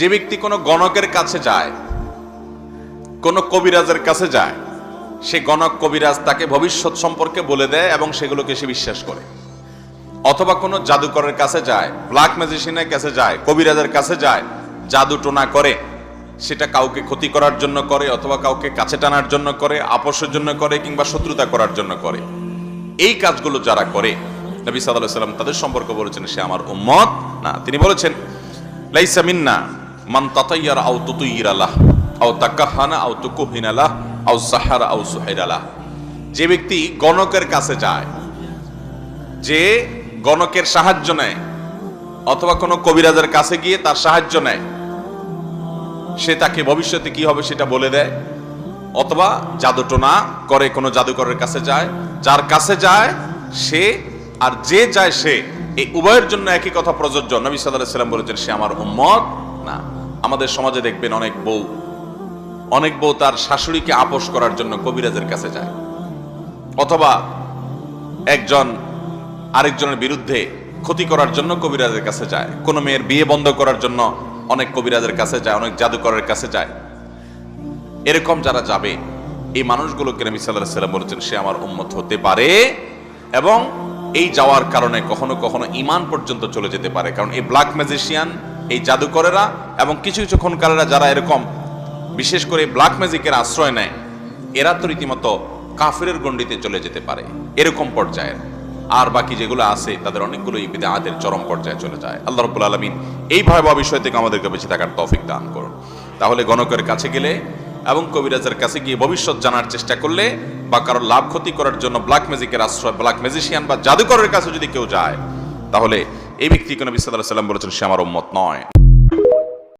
যে ব্যক্তি কোনো গণকের কাছে যায়, কোনো কবিরাজের কাছে যায়, সে গণক কবিরাজ তাকে ভবিষ্যৎ সম্পর্কে বলে দেয় এবং সেগুলোকে সে বিশ্বাস করে। অথবা কোনো জাদুকরের কাছে যায়, ব্ল্যাক ম্যাজিশিয়ানের কাছে যায়, কবিরাজের কাছে যায়, জাদু টোনা করে, সেটা কাউকে ক্ষতি করার জন্য করে, অথবা কাউকে কাছে টানার জন্য করে, আপোষের জন্য করে, কিংবা শত্রুতা করার জন্য করে। এই কাজগুলো যারা করে, নবী সাল্লাল্লাহু আলাইহি ওয়াসাল্লাম তাদের সম্পর্কে বলেছেন সে আমার উম্মত না। তিনি বলেছেন লাইসা মিন্না মান তাতায়্যারা আও তুতায়্যিরা লাহ আও তাকাহানা আও তুকুহিনা লাহ আও সাহারা আও সুহাইরা লাহ। যে ব্যক্তি গণকের কাছে যায়, যে গণকের সাহায্য নেয়, অথবা কোনো কবিরাজের কাছে গিয়ে তার সাহায্য নেয়, সে তাকে ভবিষ্যতে কি হবে সেটা বলে দেয়, অথবা জাদুটোনা করে, কোনো জাদুকরের কাছে যায়, যার কাছে যায় সে আর যে যায় সে, এই উভয়ের জন্য একই কথা প্রযোজ্য। নবী সাল্লাল্লাহু আলাইহি ওয়াসাল্লাম বলেছেন সে আমার উম্মত না। আমাদের সমাজে দেখবেন অনেক বউ তার শাশুড়িকে আপোষ করার জন্য কবিরাজের কাছে যায়, অথবা একজন আরেকজনের বিরুদ্ধে ক্ষতি করার জন্য কবিরাজের কাছে যায়, কোনো মেয়ের বিয়ে বন্ধ করার জন্য অনেক কবিরাজের কাছে যায়, অনেক জাদুকরের কাছে যায়। এরকম যারা যাবে, এই মানুষগুলোকে নবী সাল্লাল্লাহু আলাইহি ওয়াসাল্লাম বলেছেন সে আমার উম্মত হতে পারে, এবং এই যাওয়ার কারণে কখনো কখনো ঈমান পর্যন্ত চলে যেতে পারে। কারণ এই ব্ল্যাক ম্যাজিশিয়ান, এই জাদুকরেরা এবং কিছু কিছু খুনকারেরা যারা এরকম বিশেষ করে ব্ল্যাক ম্যাজিকের আশ্রয় নেয়, এরা তো রীতিমতো কাফিরের গণ্ডিতে চলে যেতে পারে, এরকম পর্যায়ের। আর বাকি যেগুলো আছে তাদের অনেকগুলো এই বিদআতের চরম পর্যায়ে চলে যায়। আল্লাহ রাব্বুল আলামিন এই ভয়াবহ বিষয় থেকে আমাদেরকে বেঁচে থাকার তৌফিক দান করুন। তাহলে গণকের কাছে গেলে এবং কবিরাজের কাছে গিয়ে ভবিষ্যৎ জানার চেষ্টা করলে, বা কারোর লাভ ক্ষতি করার জন্য ব্ল্যাক ম্যাজিকের আশ্রয়, ব্ল্যাক ম্যাজিশিয়ান বা জাদুকরের কাছে যদি কেউ যায়, তাহলে এই ব্যক্তিকে নবী সাল্লাল্লাহু আলাইহি ওয়াসাল্লাম বলেছেন সে আমার উম্মত নয়।